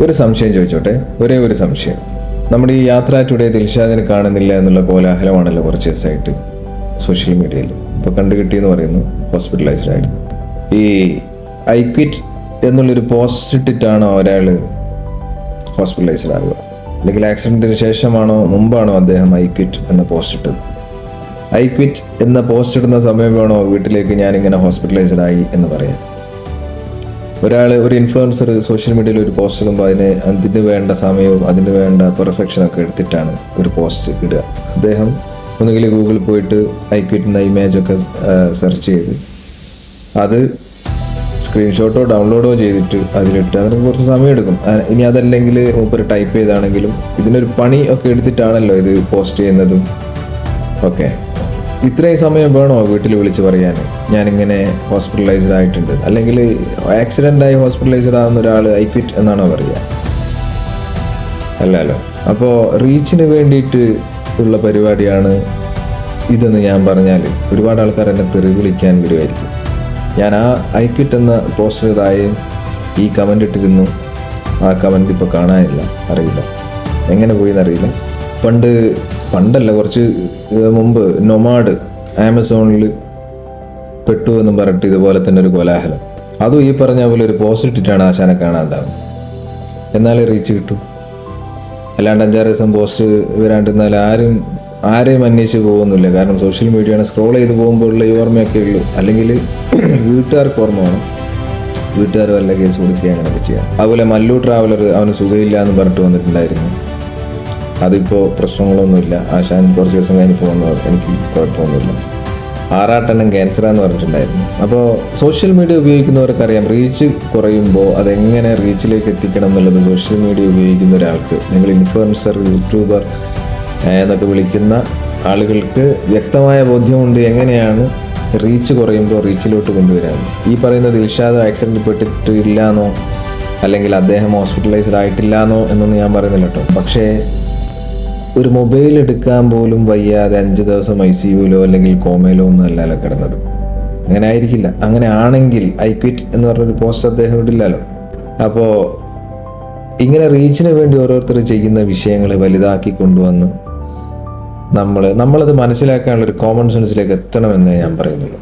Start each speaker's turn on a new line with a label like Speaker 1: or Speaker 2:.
Speaker 1: ഒരു സംശയം ചോദിച്ചോട്ടെ, ഒരേ ഒരു സംശയം. നമ്മുടെ ഈ യാത്ര ടുഡേ ദിൽഷാദിനെ കാണുന്നില്ല എന്നുള്ള കോലാഹലമാണല്ലോ കുറച്ച് ദിവസമായിട്ട് സോഷ്യൽ മീഡിയയിൽ. ഇപ്പോൾ കണ്ടുകിട്ടിയെന്ന് പറയുന്നു ഹോസ്പിറ്റലൈസ്ഡ് ആയിരുന്നു. ഈ ഐ ക്വിറ്റ് എന്നുള്ളൊരു പോസ്റ്റ് ഇട്ടിട്ടാണോ ഒരാൾ ഹോസ്പിറ്റലൈസ്ഡ് ആവുക, അല്ലെങ്കിൽ ആക്സിഡൻറ്റിന് ശേഷമാണോ മുമ്പാണോ അദ്ദേഹം ഐ ക്വിറ്റ് എന്ന പോസ്റ്റ് ഇട്ടത്? ഐ ക്വിറ്റ് എന്ന പോസ്റ്റ് ഇടുന്ന സമയം വേണോ വീട്ടിലേക്ക് ഞാനിങ്ങനെ ഹോസ്പിറ്റലൈസ്ഡ് ആയി എന്ന് പറയാൻ? ഒരു ഇൻഫ്ലുവൻസർ സോഷ്യൽ മീഡിയയിൽ ഒരു പോസ്റ്റ് ഇടുമ്പോൾ അതിന് വേണ്ട സമയവും അതിന് വേണ്ട പെർഫെക്ഷനൊക്കെ എടുത്തിട്ടാണ് ഒരു പോസ്റ്റ് ഇടുക. അദ്ദേഹം ഒന്നുകിൽ ഗൂഗിളിൽ പോയിട്ട് ഐ ക്വിറ്റ് എന്ന ഇമേജൊക്കെ സെർച്ച് ചെയ്ത് അത് സ്ക്രീൻഷോട്ടോ ഡൗൺലോഡോ ചെയ്തിട്ട് അതിലിട്ട് അതിന് കുറച്ച് സമയം എടുക്കും. ഇനി അതല്ലെങ്കിൽ മൂപ്പര് ടൈപ്പ് ചെയ്താണെങ്കിലും ഇതിനൊരു പണി ഒക്കെ എടുത്തിട്ടാണല്ലോ ഇത് പോസ്റ്റ് ചെയ്യുന്നതും ഒക്കെ. ഇത്രയും സമയം വേണോ വീട്ടിൽ വിളിച്ച് പറയാൻ ഞാനിങ്ങനെ ഹോസ്പിറ്റലൈസ്ഡ് ആയിട്ടുണ്ട്? അല്ലെങ്കിൽ ആക്സിഡൻ്റായി ഹോസ്പിറ്റലൈസ്ഡ് ആവുന്ന ഒരാൾ ഐ ക്വിറ്റ് എന്നാണോ പറയുക? അല്ലല്ലോ. അപ്പോൾ റീച്ചിന് വേണ്ടിയിട്ട് ഉള്ള പരിപാടിയാണ് ഇതെന്ന് ഞാൻ പറഞ്ഞാൽ ഒരുപാട് ആൾക്കാർ എന്നെ തെറി വിളിക്കാൻ വരുമായിരിക്കും. ഞാൻ ആ ഐ ക്വിറ്റ് എന്ന പോസ്റ്ററിതായി ഈ കമൻ്റ് ഇട്ടിരുന്നു. ആ കമൻ്റ് ഇപ്പോൾ കാണാനില്ല, അറിയില്ല എങ്ങനെ പോയി എന്നറിയില്ല. പണ്ടല്ല കുറച്ച് മുമ്പ് നൊമാഡ് ആമസോണിൽ പെട്ടു എന്നും പറഞ്ഞിട്ട് ഇതുപോലെ തന്നെ ഒരു കോലാഹലം. അതും ഈ പറഞ്ഞ പോലെ ഒരു പോസ്റ്റ് ഇട്ടിട്ടാണ് ആശാനെ കാണാതാവും. എന്നാലേ റീച്ച് കിട്ടും. അല്ലാണ്ട് 5-6 ദിവസം പോസ്റ്റ് വരാണ്ടിരുന്നാൽ ആരെയും അന്വേഷിച്ച് പോകുന്നില്ല. കാരണം സോഷ്യൽ മീഡിയയാണ്, സ്ക്രോൾ ചെയ്ത് പോകുമ്പോഴുള്ള ഈ ഓർമ്മയൊക്കെ ഉള്ളൂ. അല്ലെങ്കിൽ വീട്ടുകാർക്ക് ഓർമ്മ വേണം, വീട്ടുകാർ വല്ല കേസ് കൊടുക്കുക അങ്ങനെയൊക്കെ ചെയ്യാം. അതുപോലെ മല്ലു ട്രാവലർ അവന് സുഖമില്ല എന്ന് പറഞ്ഞിട്ട് വന്നിട്ടുണ്ടായിരുന്നു. അതിപ്പോൾ പ്രശ്നങ്ങളൊന്നുമില്ല, ആശാൻ കുറച്ച് ദിവസം കഴിഞ്ഞ് പോകുന്നത് എനിക്ക് കുഴപ്പമൊന്നുമില്ല. ആറാട്ടെണ്ണം ക്യാൻസറാന്ന് പറഞ്ഞിട്ടുണ്ടായിരുന്നു. അപ്പോൾ സോഷ്യൽ മീഡിയ ഉപയോഗിക്കുന്നവർക്കറിയാം റീച്ച് കുറയുമ്പോൾ അതെങ്ങനെ റീച്ചിലേക്ക് എത്തിക്കണം എന്നുള്ളത്. സോഷ്യൽ മീഡിയ ഉപയോഗിക്കുന്ന ഒരാൾക്ക്, നിങ്ങൾ ഇൻഫ്ലുവൻസർ, യൂട്യൂബർ എന്നൊക്കെ വിളിക്കുന്ന ആളുകൾക്ക് വ്യക്തമായ ബോധ്യമുണ്ട് എങ്ങനെയാണ് റീച്ച് കുറയുമ്പോൾ റീച്ചിലോട്ട് കൊണ്ടുവരാൻ. ഈ പറയുന്ന ദിൽഷാദ് ആക്സിഡൻറ്റ് പെട്ടിട്ടില്ലാന്നോ അല്ലെങ്കിൽ അദ്ദേഹം ഹോസ്പിറ്റലൈസ്ഡ് ആയിട്ടില്ലാന്നോ എന്നൊന്നും ഞാൻ പറയുന്നില്ല കേട്ടോ. പക്ഷേ ഒരു മൊബൈൽ എടുക്കാൻ പോലും വയ്യാതെ 5 ദിവസം ICUവിലോ അല്ലെങ്കിൽ കോമയിലോ ഒന്നും അല്ലല്ലോ കിടന്നത്. അങ്ങനെ ആയിരിക്കില്ല. അങ്ങനെ ആണെങ്കിൽ ഐ ക്വിറ്റ് എന്ന് പറഞ്ഞൊരു പോസ്റ്റ് അദ്ദേഹം ഇടില്ലല്ലോ. അപ്പോൾ ഇങ്ങനെ റീച്ചിന് വേണ്ടി ഓരോരുത്തർ ചെയ്യുന്ന വിഷയങ്ങൾ വലുതാക്കി കൊണ്ടുവന്ന് നമ്മളത് മനസ്സിലാക്കാനുള്ളൊരു കോമൺ സെൻസിലേക്ക് എത്തണമെന്നേ ഞാൻ പറയുന്നുള്ളൂ.